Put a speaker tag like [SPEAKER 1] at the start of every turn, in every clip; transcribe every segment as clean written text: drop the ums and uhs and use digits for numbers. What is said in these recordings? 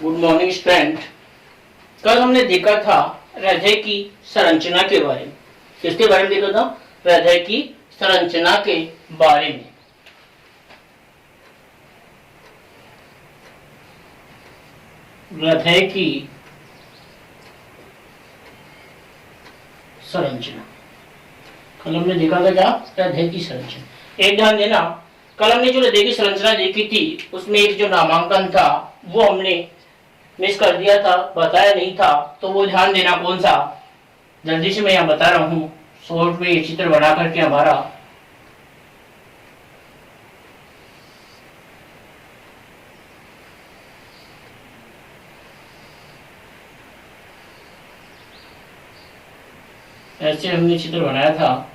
[SPEAKER 1] Good morning student. कल हमने देखा था हृदय की संरचना के बारे में। किसके बारे में देखा था? हृदय की संरचना के बारे में। हृदय की संरचना कल हमने देखा था क्या? हृदय की संरचना। एक ध्यान देना, कल हमने जो हृदय की संरचना देखी थी उसमें एक जो नामांकन था वो हमने मिस कर दिया था, बताया नहीं था। तो वो ध्यान देना कौन सा, जल्दी से मैं यहाँ बता रहा हूँ शॉर्ट में ये चित्र बना करके हमारा ऐसे हमने चित्र बनाया था।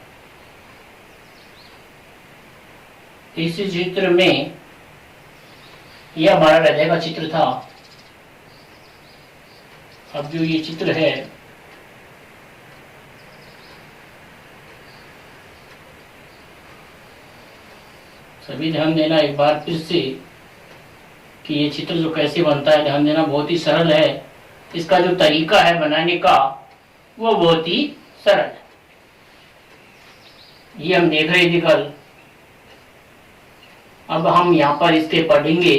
[SPEAKER 1] इस चित्र में यह हमारा हृदय का चित्र था। अब जो ये चित्र है सभी ध्यान देना एक बार फिर से कि ये चित्र जो कैसे बनता है, ध्यान देना बहुत ही सरल है। इसका जो तरीका है बनाने का वो बहुत ही सरल है। ये हम देख रहे थे कल। अब हम यहाँ पर इसके पढ़ेंगे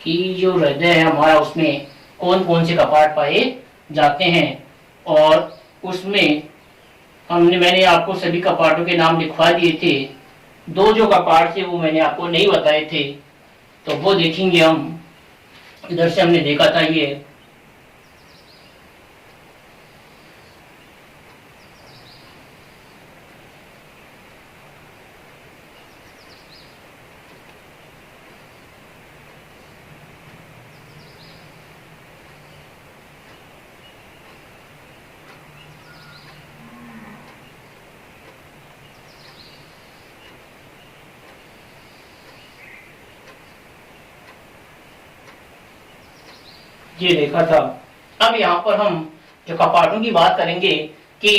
[SPEAKER 1] कि जो हृदय है हमारा उसमें कौन कौन से कपाट पाए जाते हैं, और उसमें मैंने आपको सभी कपाटों के नाम लिखवा दिए थे। दो जो कपाट थे वो मैंने आपको नहीं बताए थे, तो वो देखेंगे हम। इधर से हमने देखा था ये देखा था। अब यहाँ पर हम जो कपाटों की बात करेंगे कि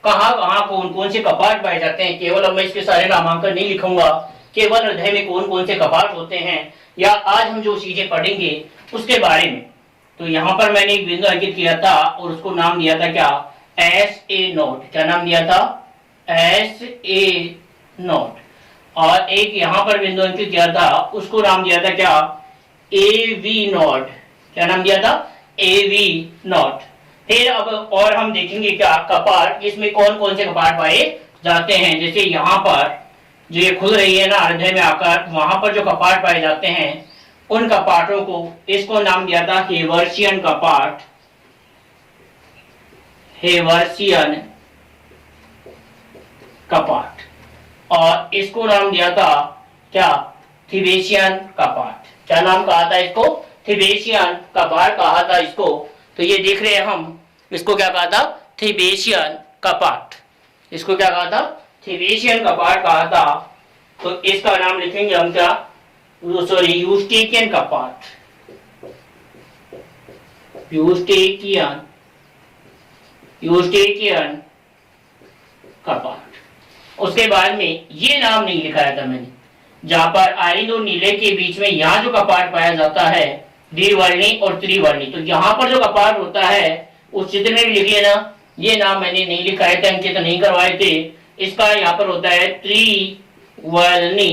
[SPEAKER 1] कहाँ कहाँ कौन कौन से कपाट पाए जाते हैं। केवल अब मैं इसके सारे नामांकन नहीं लिखूंगा, केवल हृदय में कौन कौन से कपाट होते हैं या आज हम जो चीजें पढ़ेंगे उसके बारे में। तो यहाँ पर मैंने एक बिंदु अंकित किया था और उसको नाम दिया था क्या? SA0। क्या नाम दिया था? SA0। और एक यहाँ पर बिंदु अंकित किया था, उसको नाम दिया था क्या? AV0। क्या नाम दिया था? AV0। फिर अब और हम देखेंगे क्या कपाट, इसमें कौन कौन से कपाट पाए जाते हैं। जैसे यहाँ पर जो ये खुल रही है ना हृदय में आकर, वहां पर जो कपाट पाए जाते हैं उन कपाटों को, इसको नाम दिया था हेवर्सियन कपाट। हेवर्सियन कपाट। और इसको नाम दिया था क्या? थिबेशियन कपाट। क्या नाम कहा था इसको? थिबेशियन कपाट कहा था इसको। तो ये देख रहे हैं हम, इसको क्या कहा था? थिबेशियन कपाट। इसको क्या कहा था? थिबेशियन कपाट कहा था। तो इसका नाम लिखेंगे हम क्या? सॉरी, यूस्टेकियन कपाट। यूस्टेकियन कपाट। उसके बाद में ये नाम नहीं लिखाया था मैंने, जहां पर आयरन और नीले के बीच में यहाँ जो कपाट पाया जाता है द्विवर्णी और त्रिवर्णी, तो यहाँ पर जो कपाट होता है उस चित्र में भी लिख लेना। ये नाम मैंने नहीं लिखाए थे, अंकित नहीं करवाए थे। इसका यहाँ पर होता है त्रिवर्णी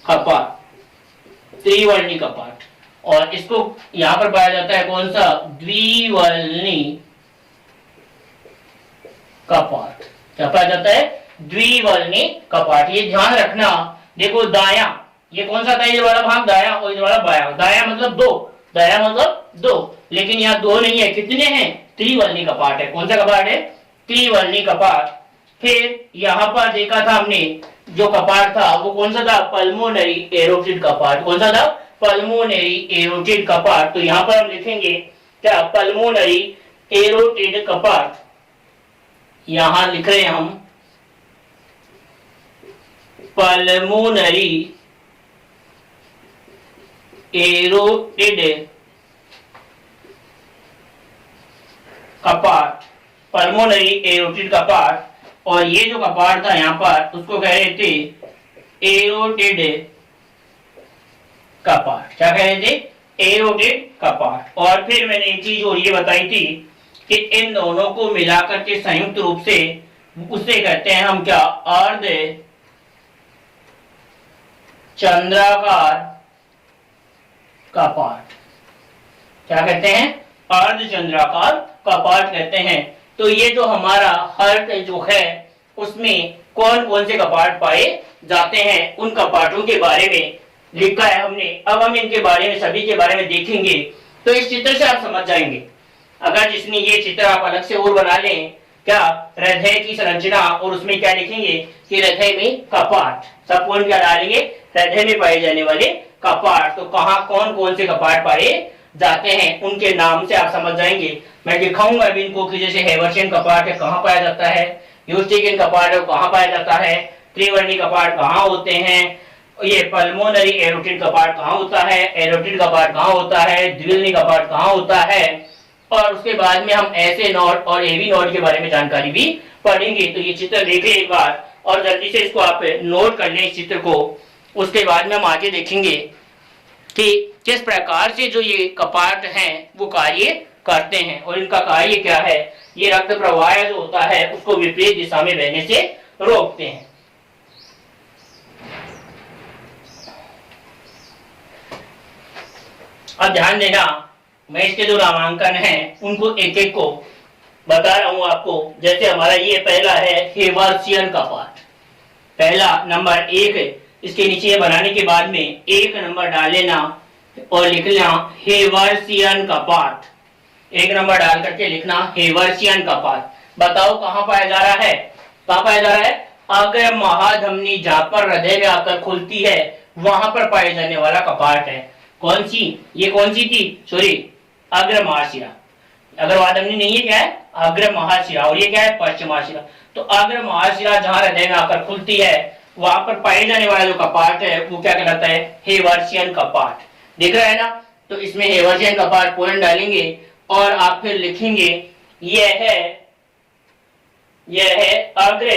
[SPEAKER 1] कपाट। त्रिवर्णी कपाट। और इसको यहाँ पर पाया जाता है कौन सा? द्विवर्णी कपाट। क्या पाया जाता है? द्विवर्णी कपाट। ये ध्यान रखना। देखो दाया, ये कौन सा था? इधर वाला भाग दाया और इधर वाला बाया। दाया मतलब दो, दाया मतलब दो, लेकिन यहाँ दो नहीं है। कितने हैं? त्रिवर्णी कपाट है। कौन सा कपाट है? त्रिवर्णी कपाट। फिर यहाँ पर देखा था हमने जो कपाट था वो कौन सा था? पल्मोनरी एरोटिड कपाट। कौन सा था? पल्मोनरी एरोटिड कपाट। तो यहाँ पर हम लिखेंगे क्या? पल्मोनरी एरोटिड कपाट। यहां लिख रहे हैं हम पल्मोनरी एरोटिड कपाट। पल्मोनरी एरोटिड कपाट। और ये जो कपाट था यहाँ पर उसको कह रहे थे एरोटिड कपाट। क्या कह रहे थे? एरोटेड कपाट। और फिर मैंने एक चीज और ये बताई थी कि इन दोनों को मिलाकर के संयुक्त रूप से उसे कहते हैं हम क्या, अर्ध चंद्राकार कपाट। क्या कहते हैं, अर्ध चंद्राकार कपाट कहते हैं। तो ये जो हमारा हर्ट जो है उसमें कौन कौन से कपाट पाए जाते हैं उन कपाटों के बारे में लिखा है हमने। अब हम इनके बारे में सभी के बारे में देखेंगे तो इस चित्र से आप समझ जाएंगे। अगर जिसने ये चित्र आप अलग से और बना लें, क्या हृदय की संरचना, और उसमें क्या लिखेंगे कि हृदय में कपाट, सब कौन क्या डालेंगे, हृदय में पाए जाने वाले कपाट। तो कहाँ कौन कौन से कपाट पाए जाते हैं उनके नाम से आप समझ जाएंगे। मैं दिखाऊंगा अभी इनको कि जैसे हेवर्शियन कपाट है कहाँ पाया जाता है, यूस्टिकियन कपाट है कहाँ पाया जाता है, त्रिवर्णी कपाट कहाँ होते हैं, ये पल्मोनरी एरोटिड कपाट कहाँ होता है, एरोटिड कपाट कहाँ होता है, द्विवर्णी कपाट कहाँ होता है। और उसके बाद में हम ऐसे नोड और एवी नोड के बारे में जानकारी भी पढ़ेंगे। तो ये चित्र देख ले एक बार और जल्दी से इसको आप नोट कर लें इस चित्र को। उसके बाद में हम आगे देखेंगे कि किस प्रकार से जो ये कपाट हैं वो कार्य करते हैं और इनका कार्य क्या है। ये रक्त प्रवाह जो होता है उसको विपरीत दिशा में बहने से रोकते हैं। अब ध्यान देना, मैं इसके जो नामांकन हैं उनको एक एक को बता रहा हूं आपको। जैसे हमारा ये पहला है हेवर्शियन कपाट, पहला नंबर 1 है। इसके नीचे बनाने के बाद में 1 नंबर डाल लेना और लिख लेना हेवर्शियन कपाट। 1 नंबर डाल करके लिखना हेवर्शियन कपाट। बताओ कहाँ पाया जा रहा है, कहाँ पाया जा रहा है, अग्र महाधमनी जहां पर हृदय में आकर खुलती है वहां पर पाए जाने वाला कपाट है। कौन सी, ये कौन सी थी, सॉरी अग्र महाशिरा। अग्र महाधमनी नहीं है, क्या है, अग्र महाशिरा। और ये क्या है, पश्च महाशिरा। तो अग्र महाशिरा जहां हृदय में आकर खुलती है वहां पर पाए जाने वाला जो कपाट है वो क्या कहलाता है, हेवर्शियन कपाट। दिख रहा है ना। तो इसमें हेवर्शियन कपाट पॉइंट डालेंगे और आप फिर लिखेंगे यह है अग्र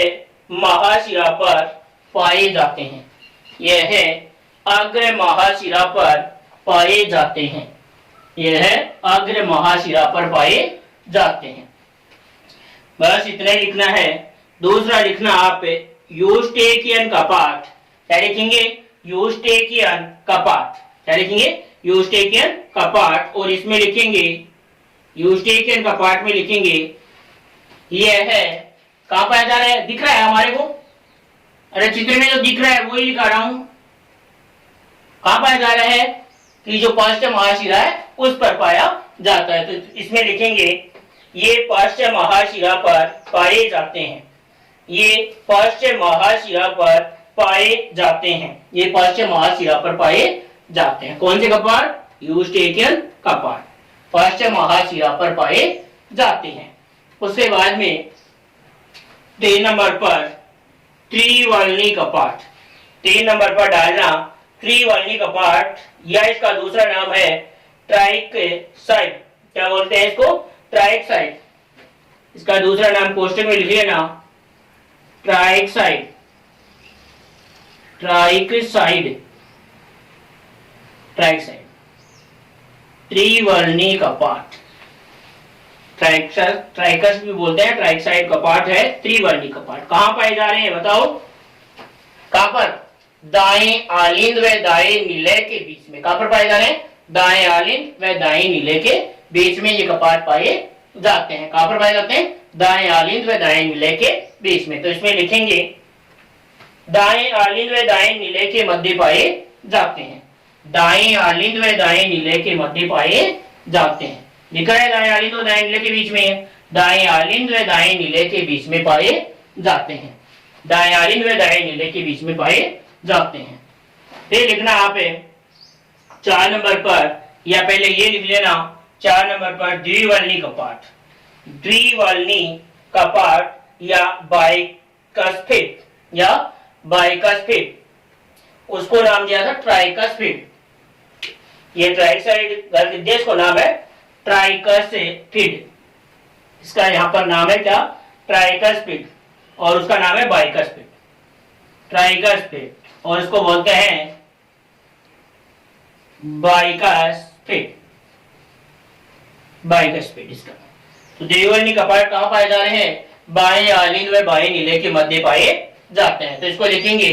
[SPEAKER 1] महाशिरा पर पाए जाते हैं, यह है अग्र महाशिरा पर पाए जाते हैं, यह है अग्र महाशिरा पर पाए जाते हैं। बस इतना ही लिखना है। दूसरा लिखना आप यूस्टेकियन कपाट। क्या लिखेंगे, यूस्टेकियन कपाट। क्या लिखेंगे, यूस्टेकियन कपाट। और इसमें लिखेंगे यूस्टेकियन कपाट में लिखेंगे यह है, कहां पाया जा रहा है, दिख रहा है हमारे को, अरे चित्र में जो दिख रहा है वही लिखा रहा हूं। कहां पाया जा रहा है कि जो पाश्च महाशिरा है उस पर पाया जाता है। तो इसमें लिखेंगे ये पाश्च महाशिरा पर पाए जाते हैं, ये पाश्च महाशिरा पर पाए जाते हैं, ये पाश्च महाशिरा पर पाए जाते हैं। कौन से कपाट, यूस्टेकियन कपाट, पाश्च महाशिरा पर पाए जाते हैं। उसके बाद में 3 नंबर पर त्रिवर्णी कपाट। 3 नंबर पर डालना त्रिवर्णी कपाट, या इसका दूसरा नाम है ट्राइकसाइड। क्या बोलते हैं इसको, ट्राइकसाइड। इसका दूसरा नाम कोष्टक में लिख लेना ट्राइकसाइड, ट्राइकसाइड, ट्राइकसाइड, त्रिवर्णी कपाट। ट्राइकस भी बोलते हैं, ट्राइकसाइड कपाट है त्रिवर्णी कपाट। कहां पाए जा रहे हैं बताओ, कहां पर, दाएं आलिंद व दाएं निलय के बीच में। कहां पर पाए जा रहे हैं, दाएं आलिंद व दाएं निलय के बीच में ये कपाट पाए जाते हैं। कहां पर पाए जाते हैं, दाएं आलिंद व दाएं निलय के बीच में। तो इसमें लिखेंगे दाएं आलिंद व दाएं निलय के मध्य पाए जाते हैं, दाएं आलिंद व दाएं निलय के मध्य पाए जाते हैं। लिखा है दाएं आलिंद व दाएं निलय के बीच में, दाएं आलिंद व दाएं निलय के बीच में पाए जाते हैं, दाएं आलिंद व दाएं निलय के बीच में पाए जाते हैं। फिर लिखना आप 4 नंबर पर, या पहले ये लिख लेना 4 नंबर पर द्विवर्णी कपाट। द्विवर्णी कपाट या बाइकस्फिड, या बाइकस्फिड, उसको नाम दिया था ट्राइकस्फिड। ये ट्राइकसाइड देश को नाम है ट्राइकस्फिड, इसका यहां पर नाम है क्या, ट्राइकस्फिड, और उसका नाम है बाइकस्फिड, ट्राइकस्फिड, और इसको बोलते हैं बाइकस्फिड। फीट, 22 गज फीट इसका। तो द्विवल्नी कपाट कहाँ पाए जा रहे हैं? बाएं आलिंद व बाएं नीले के मध्य पाए जाते हैं। तो इसको लिखेंगे,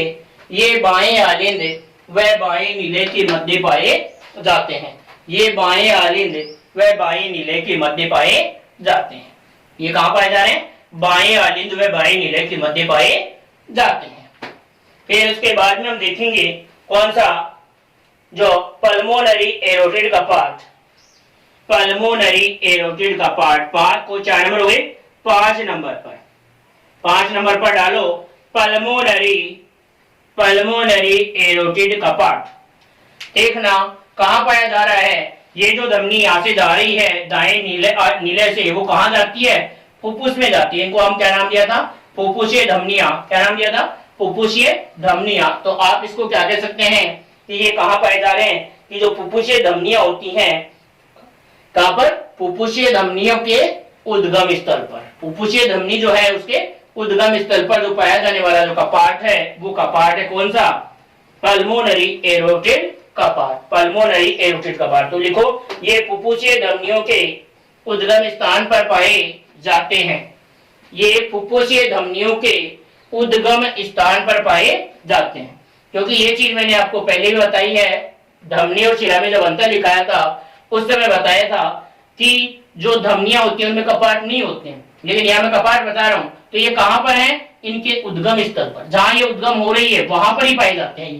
[SPEAKER 1] ये बाएं आलिंद व बाएं नीले के मध्य पाए जाते हैं। ये बाएं आलिंद व बाएं नीले के मध्य पाए जाते हैं। ये कहाँ पाए जा रहे हैं? बाएं आलिंद व बाएं नीले के मध्य पाए जाते हैं। फिर उसके बाद में हम देखेंगे कौन सा, जो पल्मोनरी एरोटेड कपाट, पल्मोनरी एरोटेड कपाट। 5 को 4 नंबर हो गए, 5 नंबर पर, 5 नंबर पर डालो पल्मोनरी, पल्मोनरी एरोटेड कपाट। देखना कहां पाया जा रहा है? ये जो धमनी यहां से जा रही है दाएं नीले से, वो कहां जाती है? फुफ्फुस में जाती है। इनको हम क्या नाम दिया था? फुफ्फुसीय धमनियां। क्या नाम दिया था? फुफ्फुसीय धमनियां। तो आप इसको क्या कह सकते हैं कि ये कहां पाए जा रहे हैं? कि जो फुफ्फुसीय धमनियां होती हैं, कहां पर? फुफ्फुसीय धमनियों के उद्गम स्थल पर। फुफ्फुसीय धमनी जो है उसके उद्गम स्थल पर जो पाया जाने वाला जो कपाट है, वो कपाट है कौन सा? पल्मोनरी एरोटेड कपाट, पल्मोनरी एरोटेड कपाट। तो लिखो, ये फुफ्फुसीय धमनियों के उद्गम स्थान पर पाए जाते हैं। ये फुफ्फुसीय धमनियों के उद्गम स्थान पर पाए जाते हैं। क्योंकि ये चीज मैंने आपको पहले भी बताई है, धमनी और शिरा में जब अंतर लिखाया था उस समय बताया था कि जो धमनियां होती हैं उनमें कपाट नहीं होते हैं, लेकिन यहाँ मैं कपाट बता रहा हूँ। तो ये कहां पर है? इनके उद्गम स्थल पर, जहां ये उद्गम हो रही है वहां पर ही पाए जाते हैं।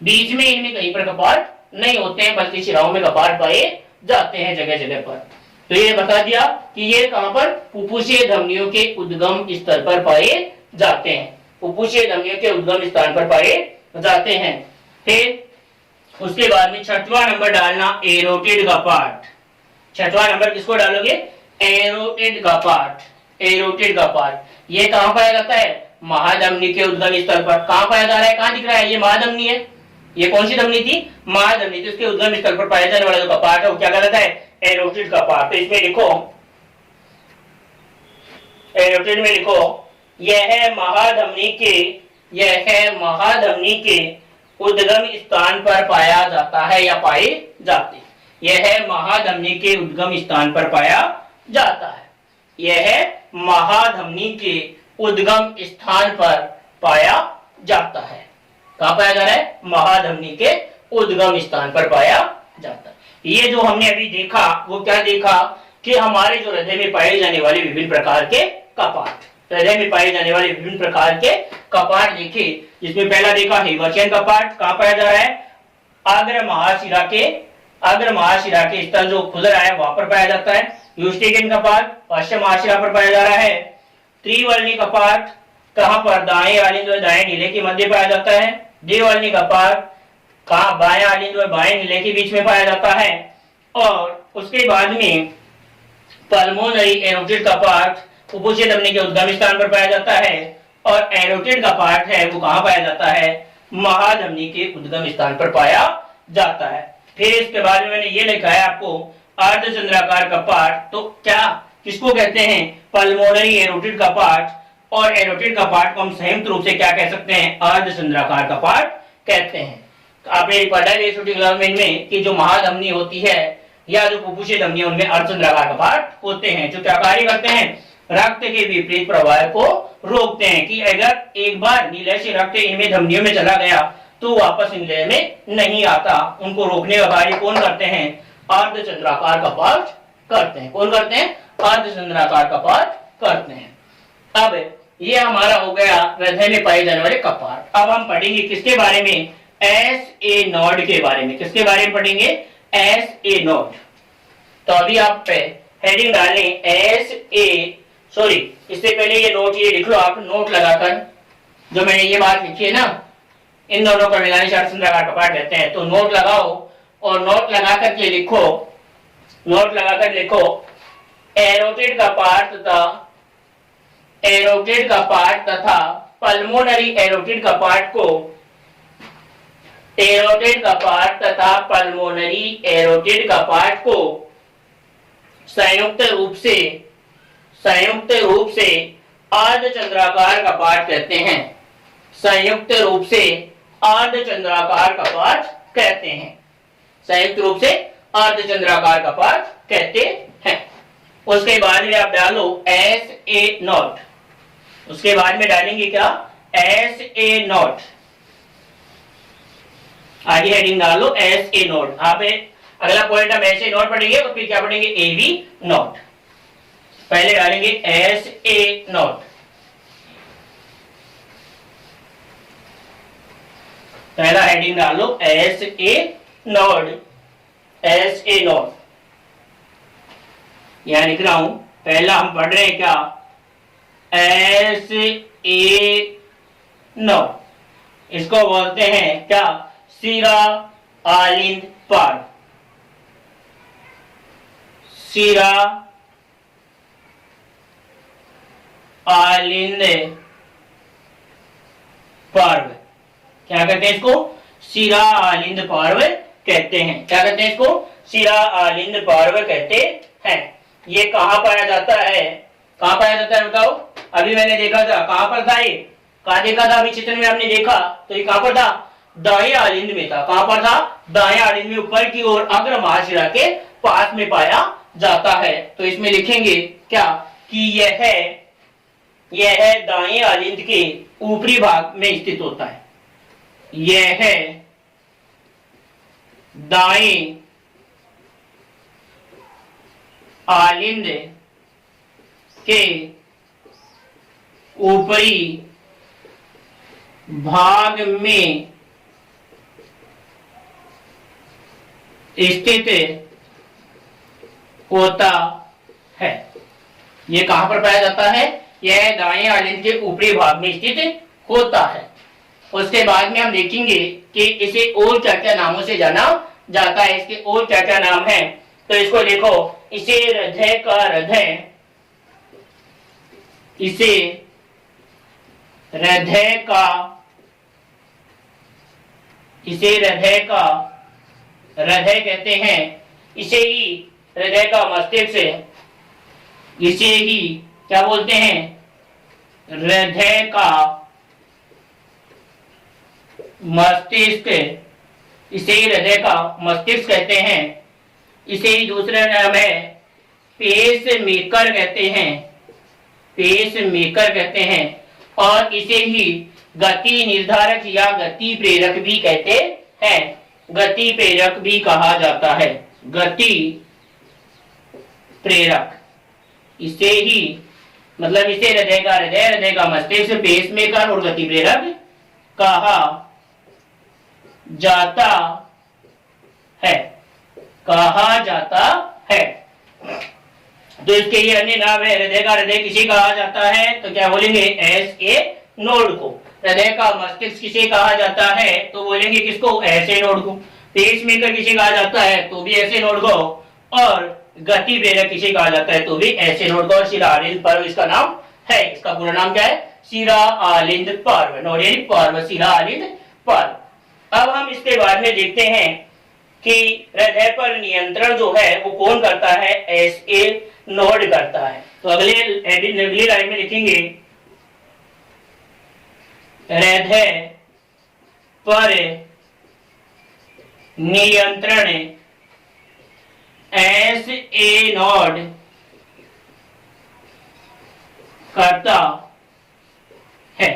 [SPEAKER 1] बीच में इनमें कहीं पर कपाट नहीं होते हैं, बल्कि शिराओं में कपाट पाए जाते हैं जगह जगह पर। तो ये बता दिया कि ये कहां पर? फुफ्फुसीय धमनियों के उद्गम स्थल पर पाए जाते हैं। फुफ्फुसीय धमनियों के उद्गम स्थान पर पाए जाते हैं। फिर उसके बाद में 6वां नंबर डालना एरोटेड कपाट। 6वां नंबर किसको डालोगे? एरोटेड कपाट, एरोटेड कपाट। ये कहां पाया जाता है? महाधमनी के उद्गम स्थल पर। कहां पाया जा रहा है? कहां दिख रहा है? ये महाधमनी है। ये कौन सी धमनी थी? महाधमनी। तो इसके उद्गम स्थल पर पाया जाने वाला जो कपाट है वो क्या कहलाता है? एरोटेड कपाट। तो इसमें लिखो, एरोटेड में लिखो, यह महाधमनी के, यह महाधमनी के उद्गम स्थान पर पाया जाता है या पाए जाते हैं। यह महाधमनी के उद्गम स्थान पर पाया जाता है। यह महाधमनी के उद्गम स्थान पर पाया जाता है। कहां पाया जा रहा है? महाधमनी के उद्गम स्थान पर पाया जाता है। ये जो हमने अभी देखा वो क्या देखा? कि हमारे जो हृदय में पाए जाने वाले विभिन्न प्रकार के कपाट, हृदय में पाए जाने वाले विभिन्न प्रकार के कपाट देखे। जिसमें पहला देखा हेवर्शियन कपाट। कहां पाया जा रहा है? अग्र महाशिरा के, अग्र महाशिरा के स्थल जो खुल रहा है वहां पर पाया जाता है। यूस्ट्रियन कपाट पश्चिम महाशिरा पर पाया जा रहा है। त्रिवर्णी कपाट कहां पर? दाएं आलिंद व दाएं नीले के मध्य पाया जाता है। द्विवर्णी कपाट कहां? बाएं आलिंद व बाएं नीले के बीच में पाया जाता है। और उसके बाद में पल्मोनरी एरोटेड कपाट फुफ्फुसीय धमनी के उद्गम स्थान पर पाया जाता है। और एरोटेड कपाट है वो कहां पाया जाता है? महाधमनी के उद्गम स्थान पर पाया जाता है। फिर इसके बाद में मैंने ये लिखा है आपको अर्धचंद्राकार कपाट। तो क्या किसको कहते हैं? पल्मोनरी एरोटेड कपाट। और एरोटेड कपाट को हम संयुक्त रूप से क्या कह सकते हैं? अर्धचंद्राकार कपाट कहते हैं। आपने पढ़ा है छोटी क्लास में कि जो महाधमनी होती है या जो फुफ्फुसीय धमनी है उनमें अर्धचंद्राकार कपाट होते हैं, जो क्या कार्य करते हैं? रक्त के विपरीत प्रवाह को रोकते हैं। कि अगर एक बार नीले से रक्त इनमें धमनियों में चला गया तो वापस नीले में नहीं आता। उनको रोकने का कार्य कौन करते हैं? अर्धचंद्राकार कपाट करते हैं। कौन करते हैं? अर्धचंद्राकार कपाट करते हैं। अब ये हमारा हो गया हृदय में पाए जाने वाले कपाट। अब हम पढ़ेंगे किसके बारे में? एस ए नोड के बारे में। किसके बारे में पढ़ेंगे? S A node. तो अभी आप हेडिंग डालें एस ए, सॉरी इससे पहले ये नोट ये लिख लो आप, नोट लगाकर। जो मैंने ये बात लिखी है ना, इन दोनों को मिलाने से अर्धचंद्राकार कपाट कहते हैं। तो नोट लगाओ और नोट लगा करके लिखो, नोट लगाकर लिखो एरोटेड कपाट तथा, एरोटेड कपाट तथा पल्मोनरी एरोटेड कपाट को, एरोटेड कपाट तथा पल्मोनरी एरोटेड कपाट को संयुक्त रूप से अर्धचंद्राकार कपाट कहते हैं। संयुक्त रूप से अर्धचंद्राकार कपाट कहते हैं। संयुक्त रूप से अर्धचंद्राकार कपाट कहते हैं। उसके बाद में आप डालो एस ए नॉट, उसके बाद में डालेंगे क्या, एस ए नॉट, आगे हेडिंग डालो एस ए नॉट। आप अगला पॉइंट हम एस ए नॉट पढ़ेंगे और फिर क्या पढ़ेंगे, ए वी नॉट। पहले डालेंगे एस ए नॉट, पहला हेडिंग डालो S A node, S A node. यहां लिख रहा हूं, पहला हम पढ़ रहे हैं क्या, एस ए नॉट, इसको बोलते हैं क्या, सिरा आलिंद पार्व, सिरा आलिंद पार्व, क्या कहते हैं इसको, सिरा आलिंद पार्व कहते हैं। क्या कहते हैं इसको, सिरा आलिंद पार्व कहते हैं। ये कहां पाया जाता है, कहां पाया जाता है बताओ, अभी मैंने देखा था, कहां पर था ये, कहां देखा था अभी चित्र में आपने देखा, तो ये कहां पर था, दाएं आलिंद में था। कहां पर था, दाएं आलिंद में ऊपर की ओर अग्र महाशिरा के पास में पाया जाता है। तो इसमें लिखेंगे क्या, कि यह है दाएं आलिंद के ऊपरी भाग में स्थित होता है, यह है दाएं आलिंद के ऊपरी भाग में स्थित होता है। यह कहां पर पाया जाता है, यह दाएं आलिंद के ऊपरी भाग में स्थित होता है। उसके बाद में हम देखेंगे कि इसे और क्या क्या नामों से जाना जाता है, इसके और क्या क्या नाम हैं। तो इसको देखो, इसे हृदय का हृदय, इसे हृदय का, इसे हृदय का हृदय कहते हैं, इसे ही हृदय का मस्तिष्क, इसे ही क्या बोलते हैं, हृदय का मस्तिष्क, इसे ही हृदय का मस्तिष्क कहते हैं। इसे ही दूसरा नाम है पेस मेकर कहते हैं, पेस मेकर कहते हैं। और इसे ही गति निर्धारक या गति प्रेरक भी कहते हैं, गति प्रेरक भी कहा जाता है, गति प्रेरक। इसे ही मतलब इसे हृदय का हृदय, हृदय का मस्तिष्क, पेस मेकर और गति प्रेरक कहा जाता है, कहा जाता है। तो इसके ये अन्य नाम है, हृदय का हृदय किसे कहा जाता है, तो क्या बोलेंगे, एस ए नोड को। हृदय का मस्तिष्क किसे कहा जाता है, तो बोलेंगे किसको, एस ए नोड को। पेस मेकर किसे कहा जाता है, तो भी एस ए नोड को। और गति प्रेरक किसे कहा जाता है, तो भी एस ए नोड को। और सिरा आलिंद पर्व इसका नाम है, इसका पूरा नाम क्या है, सिरा आलिंद पर्व, नोडेल पर्व, सिरा आलिंद पर्व। अब हम इसके बाद में देखते हैं कि हृदय पर नियंत्रण जो है वो कौन करता है, एस ए नोड करता है। तो अगली लाइन में लिखेंगे, हृदय पर नियंत्रण एस ए नोड करता है।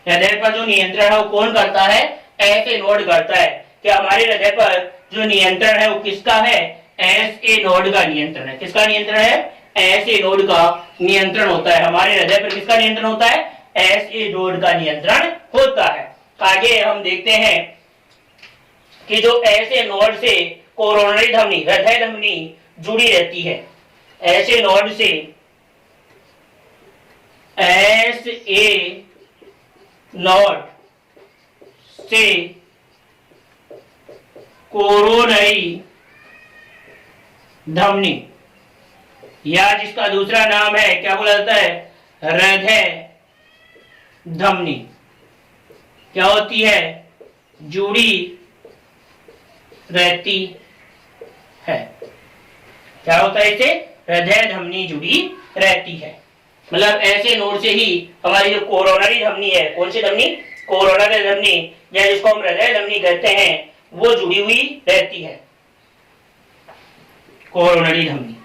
[SPEAKER 1] हृदय पर जो नियंत्रण है वो कौन करता है, एस ए नोड करता है। क्या हमारे हृदय पर जो नियंत्रण है वो किसका है, एस ए नोड का नियंत्रण है। किसका नियंत्रण है, एस ए नोड का नियंत्रण होता है। हमारे हृदय पर किसका नियंत्रण होता है, एस ए नोड का नियंत्रण होता है। आगे हम देखते हैं कि जो एस ए नोड से कोरोनरी धमनी, हृदय धमनी जुड़ी रहती है, एस ए नोड से एस ए नोड से कोरोनरी धमनी, या जिसका दूसरा नाम है क्या बोला जाता है, हृदय धमनी, क्या होती है, जुड़ी रहती है। क्या होता है, इसे हृदय धमनी जुड़ी रहती है। मतलब ऐसे नोड से ही हमारी जो कोरोनरी धमनी है, कौन सी धमनी, कोरोनरी धमनी, या जिसको हम हृदय धमनी कहते हैं, वो जुड़ी हुई रहती है। कोरोनरी धमनी।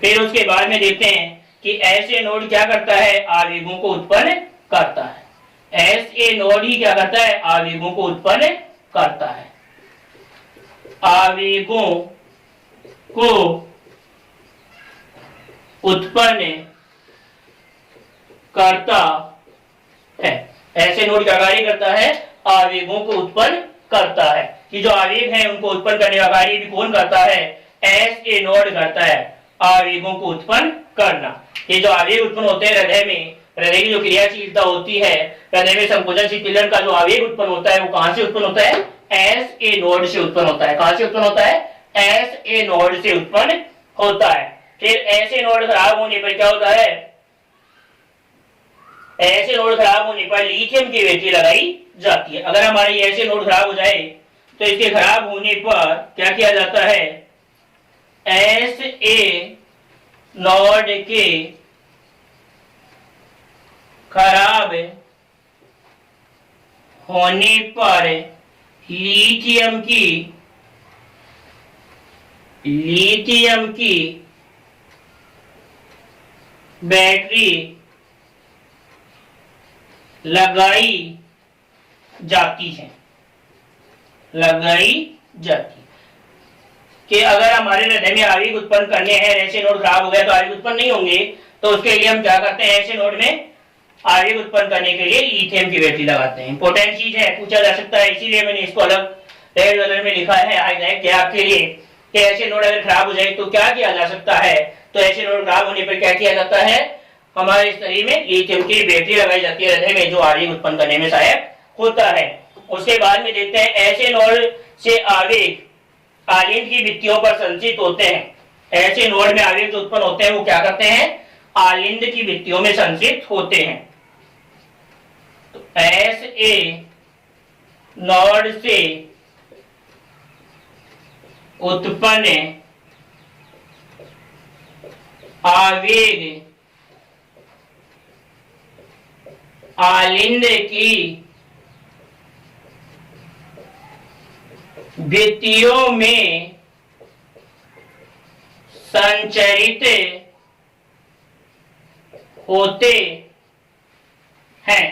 [SPEAKER 1] फिर उसके बाद में देखते हैं कि ऐसे नोड क्या करता है, आवेगों को उत्पन्न करता है। ऐसे नोड ही क्या करता है, आवेगों को उत्पन्न करता है, आवेगों को उत्पन्न करता है। ऐसे नोड क्या कार्य करता है, आवेगों को उत्पन्न करता है। कि जो आवेग हैं उनको उत्पन्न करने का कार्य भी कौन करता है, ऐसे नोड करता है, आवेगों को उत्पन्न करना। ये जो आवेग उत्पन्न होते हैं हृदय में, हृदय की जो क्रियाशीलता होती है, हृदय में संकोचन शीतलन का जो आवेग उत्पन्न होता है वो कहां से उत्पन्न होता है, एस ए नोड से उत्पन्न होता है। कहां से उत्पन्न होता है, एस ए नोड से उत्पन्न होता है। फिर ऐसे नोड खराब होने पर क्या होता है, ऐसे नोड खराब होने पर लिथियम की बैटरी लगाई जाती है। अगर हमारे ऐसे नोड खराब हो जाए तो इसके खराब होने पर क्या किया जाता है, एस ए नोड के खराब होने पर लिथियम की बैटरी लगाई जाती है, लगाई जाती है। कि अगर हमारे हृदय में आवेग उत्पन्न करने हैं, ऐसे नोड खराब हो गए तो आवेग उत्पन्न नहीं होंगे, तो उसके लिए हम क्या करते हैं, ऐसे नोड में आवेग उत्पन्न करने के लिए लिथियम की बैटरी लगाते हैं। इंपॉर्टेंट चीज है, पूछा जा सकता है, इसीलिए मैंने इसको अलग रेड कलर में लिखा है हाईलाइट किया आपके लिए कि ऐसे नोड अगर खराब हो जाए तो क्या किया जा सकता है। तो ऐसे नोड खराब होने पर क्या किया जाता है, हमारे शरीर में लिथियम की बैटरी लगाई जाती है हृदय में, जो आवेग उत्पन्न करने में सहायक होता है। उसके बाद में देखते हैं ऐसे नोड से आवेग आलिंद की भित्तियों पर संचित होते हैं। ऐसे नोड में आवेग जो उत्पन्न होते हैं वो क्या करते हैं, आलिंद की भित्तियों में संचित होते हैं। तो एस ए नोड से उत्पन्न आवेग आलिंद की भित्तियों में संचरित होते हैं,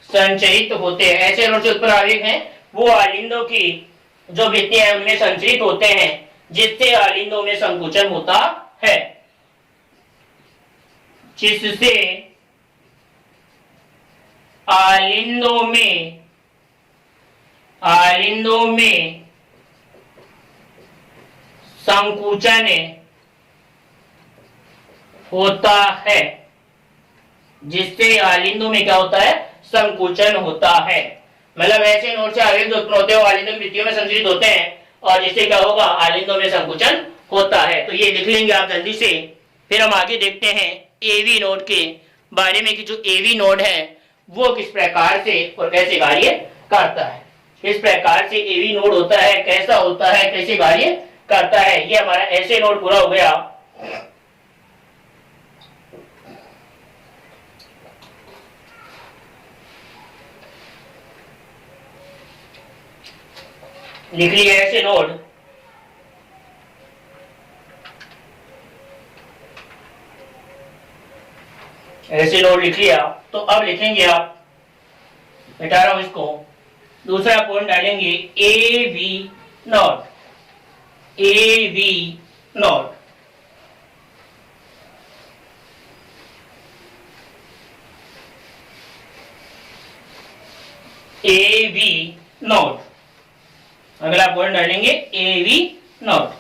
[SPEAKER 1] संचरित होते हैं। ऐसे नोड से उत्पन्न आवेग हैं वो आलिंदों की जो भित्तियां हैं उनमें संचरित होते हैं, जिससे आलिंदों में संकुचन होता है, जिससे आलिंदों में संकुचन होता है, जिससे आलिंदों में क्या होता है, संकुचन होता है। मतलब ऐसे नोड से आवेग जो उत्पन्न होते हैं वो आलिंदों की भित्तियों में संचरित होते हैं और जिससे क्या होगा, आलिंदों में संकुचन होता है। तो ये लिख लेंगे आप जल्दी से। फिर हम आगे देखते हैं एवी नोड के बारे में कि जो एवी नोड है वो किस प्रकार से और कैसे कार्य करता है। किस प्रकार से एवी नोड होता है, कैसा होता है, कैसे कार्य करता है। ये हमारा ऐसे नोड पूरा हो गया। लिख लिया ऐसे नोड। ऐसे नोड लिख लिया। तो अब लिखेंगे आप, मिटा रहा हूं इसको, दूसरा पॉइंट डालेंगे A V not, A V not. A V not, अगला पॉइंट डालेंगे ए वी नॉट।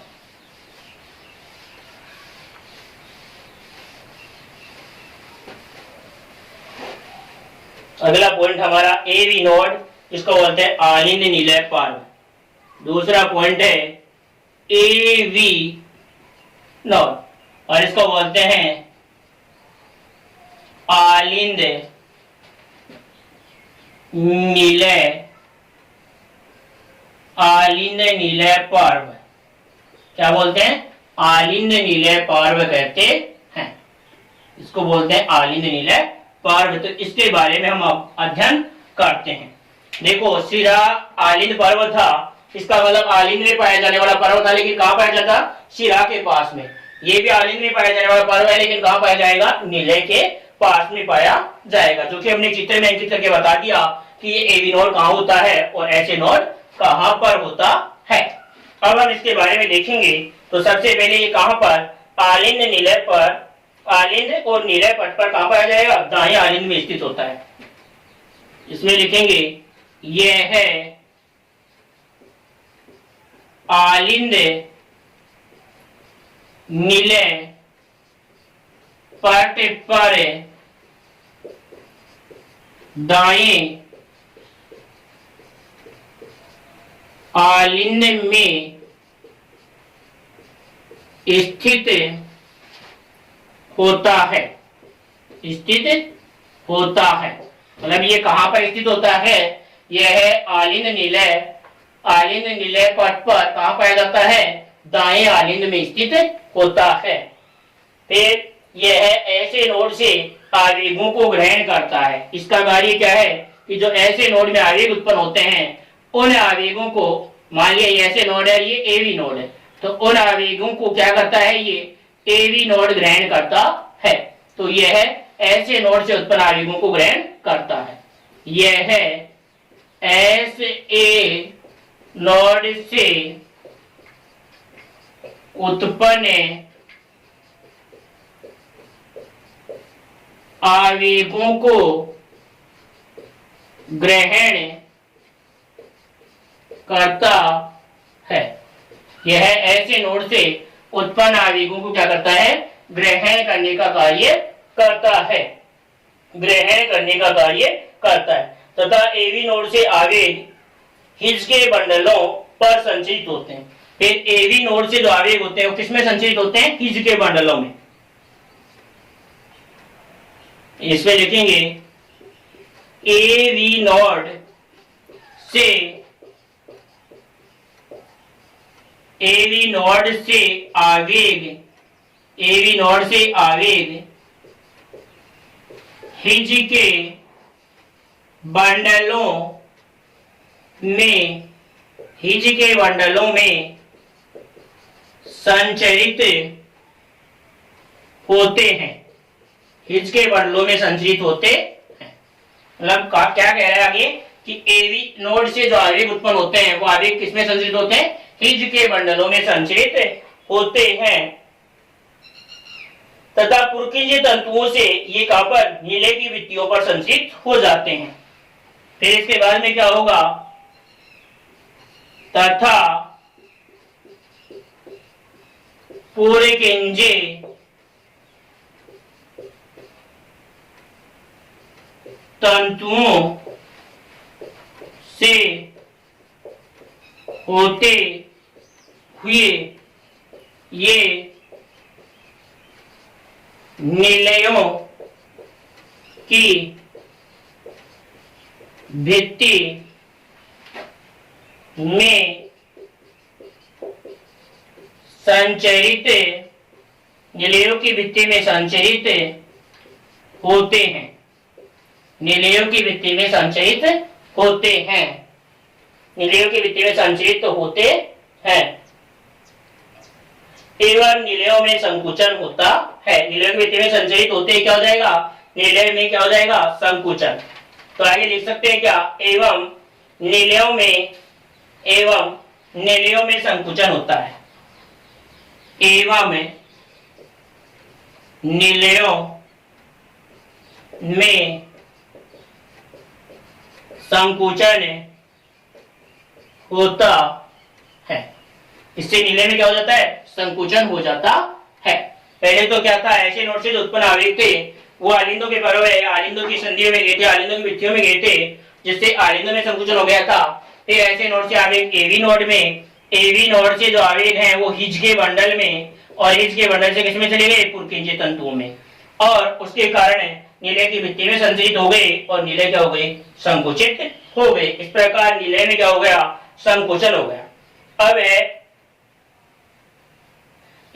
[SPEAKER 1] अगला पॉइंट हमारा ए वी नोड, इसको बोलते हैं आलिंद निलय पर्व। दूसरा पॉइंट है ए वी नोड और इसको बोलते हैं आलिंद निलय, आलिंद निलय पर्व। क्या बोलते हैं, आलिंद निलय पर्व कहते हैं, इसको बोलते हैं आलिंद निलय पर्व। तो इसके बारे में हम अब अध्ययन करते हैं। देखो सिरा आलिंद पर्व था इसका मतलब आलिंद में पाया जाने वाला पर्व था, लेकिन कहाँ पाया जाता? शिरा के पास में। ये भी आलिंद में पाया जाने वाला पर्व है, लेकिन कहाँ पाया जाएगा? निलय के पास में पाया जाएगा, जो कि हमने चित्र में अंकित करके बता दिया कि ये एवी नोड कहाँ होता है और एसए नोड कहाँ पर होता है। अब हम इसके बारे में देखेंगे। तो सबसे पहले ये कहाँ पर? आलिंद निलय पर, आलिंद और निलय पट पर कहाँ पाया जाएगा? दाएं आलिंद में स्थित होता है। इसमें लिखेंगे यह है आलिंद निलय पट पर दाएं आलिंद में स्थित होता है, स्थित होता है। मतलब ये कहां पर स्थित होता है? यह है आलिंद निलय, आलिंद निलय पट पर कहां पाया जाता है? दाएं आलिंद में स्थित होता है। फिर यह ऐसे नोड से आवेगों को ग्रहण करता है। इसका कार्य क्या है कि जो ऐसे नोड में आवेग उत्पन्न होते हैं उन आवेगों को, मान लिया ऐसे नोड है, ये एवी नोड है, तो उन आवेगों को क्या करता है? ये एवी नोड ग्रहण करता है। तो यह ऐसे नोड से उत्पन्न आवेगों को ग्रहण करता है। यह है एस ए नोड से उत्पन्न आवेगों को ग्रहण करता है। यह ऐसे नोड से उत्पन्न आवेगों को क्या करता है? ग्रहण करने का कार्य करता है, ग्रहण करने का कार्य करता है। तथा एवी नोड से आवेग हिज के बंडलों पर संचित होते हैं। फिर एवी नोड से जो आवेग होते हैं वो किसमें संचित होते हैं? हिज के बंडलों में। इसमें लिखेंगे एवी नोड से, एवी नोड से आवेग, एवी नोड से आवेग हिज के बंडलों में, हिज के बंडलों में संचरित होते हैं, हिज के बंडलों में संचरित होते हैं। मतलब क्या कह रहा है आगे कि एवी नोड से जो आवेग उत्पन्न होते हैं वो आवेग किसमें संचरित होते हैं? हिज के बंडलों में संचरित होते हैं। तथा पुरकिंज तंतुओं से ये कहां पर? नीले की भित्तियों पर संचरित हो जाते हैं। फिर इसके बाद में क्या होगा? तथा पुरकिंज तंतुओं से होते हुए ये निलयों की भित्ति में संचरित, निलयों की भित्ति में संचरित होते हैं, निलयों की भित्ति में संचरित होते हैं, निलयों की भित्ति में संचरित होते हैं। एवं निलयों में संकुचन होता है। निलयों की भित्ति में संचरित होते ही क्या हो जाएगा? निलय में क्या हो जाएगा? संकुचन। तो आगे लिख सकते हैं क्या? एवं निलयों में, एवं निलयों में संकुचन होता है, एवं निलयों में संकुचन होता है। इससे निलय में क्या हो जाता है? संकुचन हो जाता है। पहले तो क्या था? ऐसे नोड से जो उत्पन्न आवेग थे वो आलिंदों के पर्व है, आलिंदों की संधियों में गए थे, आलिंदों की भित्तियों में गए थे, जिससे आलिंदों में संकुचन हो गया था। फिर ऐसे नोड से आवेग एवी नोड में, एवी नोड से जो आवेग हैं वो हिज के बंडल में, और हिज के बंडल से किसमें चले गए? पुरकिंज तंतुओं में, और उसके कारण निलय की भित्ति में संचरित हो गए और निलय क्या हो गए? संकुचित हो गए। इस प्रकार निलय में क्या हो गया? संकुचन हो गया। अब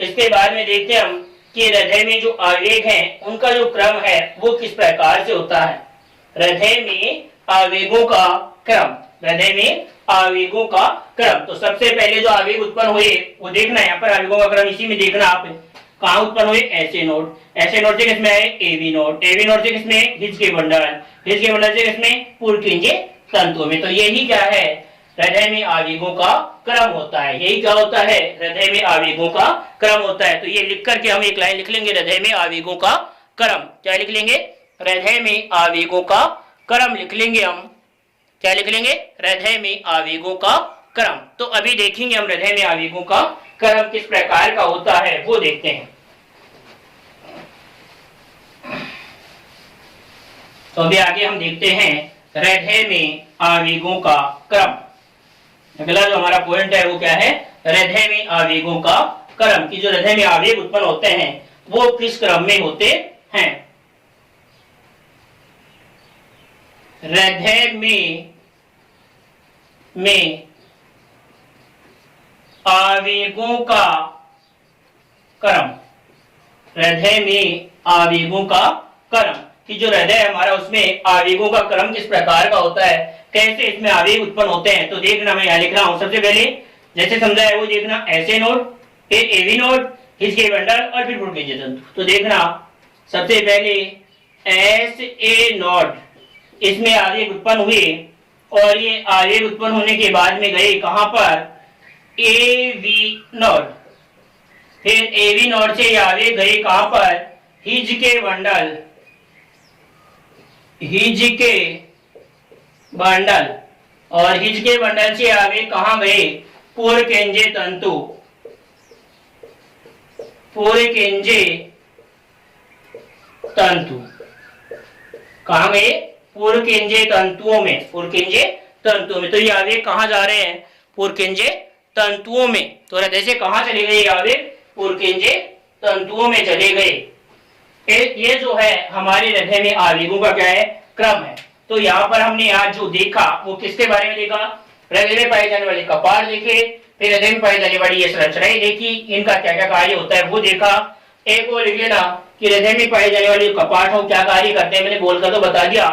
[SPEAKER 1] इसके बाद में देखते हैं हम कि हृदय में जो आवेग हैं उनका जो क्रम है वो किस प्रकार से होता है। हृदय में आवेगों का क्रम, हृदय में आवेगों का क्रम। तो सबसे पहले जो आवेग उत्पन्न हुए वो देखना है, यहाँ पर आवेगों का क्रम इसी में देखना आप। कहाँ उत्पन्न हुए? ऐसे नोड, ऐसे नोड से किसमें आए? एवी नोड, एवी नोड से किसमें? हिज के बंडल, हिज के बंडल से किसमें? पुरकेंजे तंतुओं में। तो यही क्या है? हृदय में आवेगों का क्रम होता है। यही क्या होता है? हृदय में आवेगों का क्रम होता है। तो ये लिख करके हम एक लाइन लिख लेंगे, हृदय में आवेगों का क्रम। क्या लिख लेंगे? हृदय में आवेगों का क्रम लिख लेंगे हम। क्या लिख लेंगे? हृदय में आवेगों का क्रम। तो अभी देखेंगे हम हृदय में आवेगों का क्रम किस प्रकार का होता है वो देखते हैं। तो अभी आगे हम देखते हैं हृदय में आवेगों का क्रम। अगला जो हमारा पॉइंट है वो क्या है? हृदय में आवेगों का क्रम, कि जो हृदय में आवेग उत्पन्न होते हैं वो किस क्रम में होते हैं। हृदय में आवेगों का क्रम, हृदय में आवेगों का क्रम, कि जो हृदय है हमारा उसमें आवेगों का क्रम किस प्रकार का होता है, कैसे इसमें आवेग उत्पन्न होते हैं। तो देखना, मैं यहाँ लिख रहा हूं। सबसे पहले जैसे समझा है वो देखना, ऐसे नोड, फिर एवी नोड, इसके बंडल और फिर पुरकेंजे तंतु। तो देखना सबसे पहले एस ए नोड, इसमें आवेग उत्पन्न हुए और ये आवेग उत्पन्न होने के बाद में गए कहां पर? AV node. फिर एवी नोड से ये आवेग गए कहां पर? हिज के बंडल, हिज के बंडल, और हिज के बंडल से आवेग कहां गए? पुरकेंजे तंतु, पुरकेंजे तंतु। कहां गए? पुरकेंजे तंतुओं में, पुरकेंजे तंतुओं में। तो ये आवेग कहां जा रहे हैं? पुरकेंजे तंतुओं में। तो हृदय से कहां चले गए आवेग? पुरकेंजे तंतुओं में चले गए। ये जो है हमारे हृदय में आवेगों का क्या है? क्रम है। तो यहाँ पर हमने आज जो देखा वो किसके बारे में देखा? हृदय में पाए जाने वाले कपाट देखे, फिर हृदय में पाई जाने वाली ये संरचनाएं देखी, इनका क्या क्या कार्य होता है वो देखा। एक और लिख लेना कि हृदय में पाई जाने वाली कपाट हो क्या कार्य करते हैं। मैंने बोलकर तो बता दिया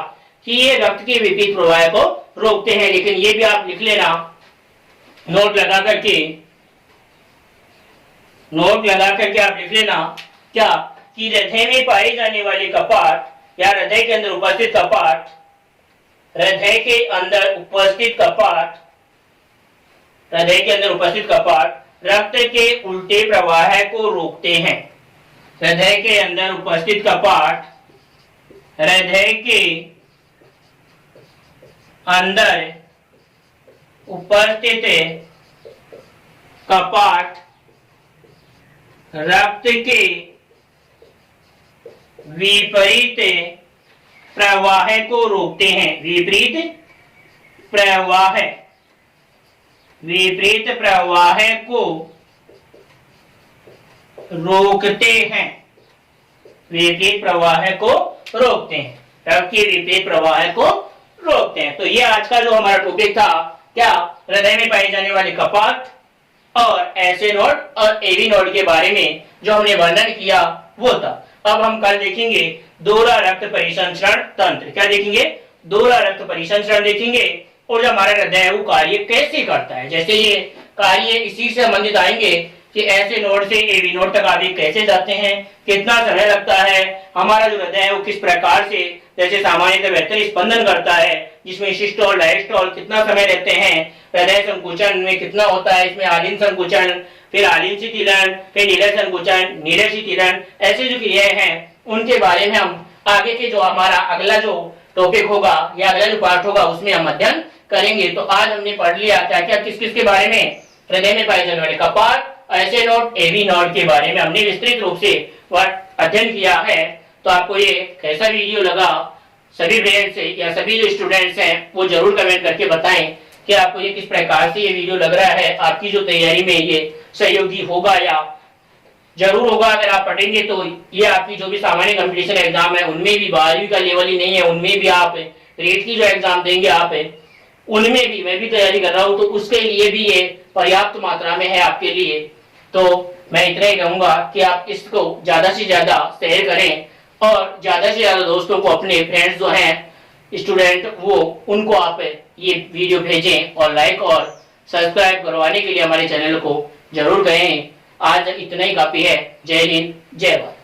[SPEAKER 1] कि ये रक्त के विपरीत प्रवाह को रोकते हैं, लेकिन ये भी आप लिख लेना नोट लगा करके, नोट लगा करके आप लिख लेना क्या, कि हृदय में पाए जाने वाले कपाट या हृदय के अंदर उपस्थित कपाट, हृदय के अंदर उपस्थित कपाट, हृदय के अंदर उपस्थित कपाट रक्त के उल्टे प्रवाह को रोकते हैं। हृदय के अंदर उपस्थित कपाट, हृदय के अंदर उपस्थित कपाट रक्त के विपरीत प्रवाह को रोकते हैं। विपरीत प्रवाह, विपरीत प्रवाह को रोकते हैं, विपरीत प्रवाह को रोकते हैं, रक्त के विपरीत प्रवाह को रोकते हैं। तो ये आज का जो हमारा टॉपिक था, क्या, हृदय में पाए जाने वाले कपाट और ऐसे नोड और एवी नोड के बारे में जो हमने वर्णन किया वो था। अब हम कल देखेंगे दोहरा रक्त परिसंचरण तंत्र। क्या देखेंगे? दोहरा रक्त परिसंचरण देखेंगे, और जो हमारा हृदय है वो कार्य कैसे करता है। जैसे ये कार्य इसी से संबंधित आएंगे कि ऐसे नोड से एवी नोड तक आवेग कैसे जाते हैं, कितना समय लगता है, हमारा जो हृदय है वो किस प्रकार से जैसे सामान्यतः बेहतर स्पंदन करता है, जिसमें सिस्टोल डायस्टोल कितना समय लेते हैं, हृदय संकुचन में कितना होता है, इसमें आलिन संकुचन, फिर आलिन शीतलन, फिर नीरज संकुचन, नीरज शीतलन, ऐसे जो क्रियाएं हैं उनके बारे में हम आगे के जो हमारा अगला जो टॉपिक होगा या अगला जो पार्ट होगा उसमें हम अध्ययन करेंगे। तो आज हमने पढ़ लिया क्या क्या किस किस के बारे में, हृदय में पाए जाने वाले कपाट, ऐसे नोड, एवी नोड के बारे में हमने विस्तृत रूप से अध्ययन किया है। तो आपको ये कैसा वीडियो लगा, सभी फ्रेंड्स या सभी जो स्टूडेंट्स हैं वो जरूर कमेंट करके बताएं कि आपको ये किस प्रकार से ये वीडियो लग रहा है, आपकी जो तैयारी में ये सहयोगी होगा या जरूर होगा। अगर आप पढ़ेंगे तो ये आपकी जो भी सामान्य कंपटीशन एग्जाम है उनमें भी, 12वीं का लेवल ही नहीं है उनमें भी आप रेट की जो एग्जाम देंगे आप उनमें भी, मैं भी तैयारी कर रहा हूँ, तो उसके लिए भी ये पर्याप्त मात्रा में है आपके लिए। तो मैं इतना ही कहूंगा कि आप इसको ज्यादा से ज्यादा शेयर करें और ज्यादा से ज्यादा दोस्तों को, अपने फ्रेंड्स जो हैं स्टूडेंट वो उनको आप ये वीडियो भेजें और लाइक और सब्सक्राइब करवाने के लिए हमारे चैनल को जरूर कहें। आज इतना ही काफी है। जय हिंद, जय भारत।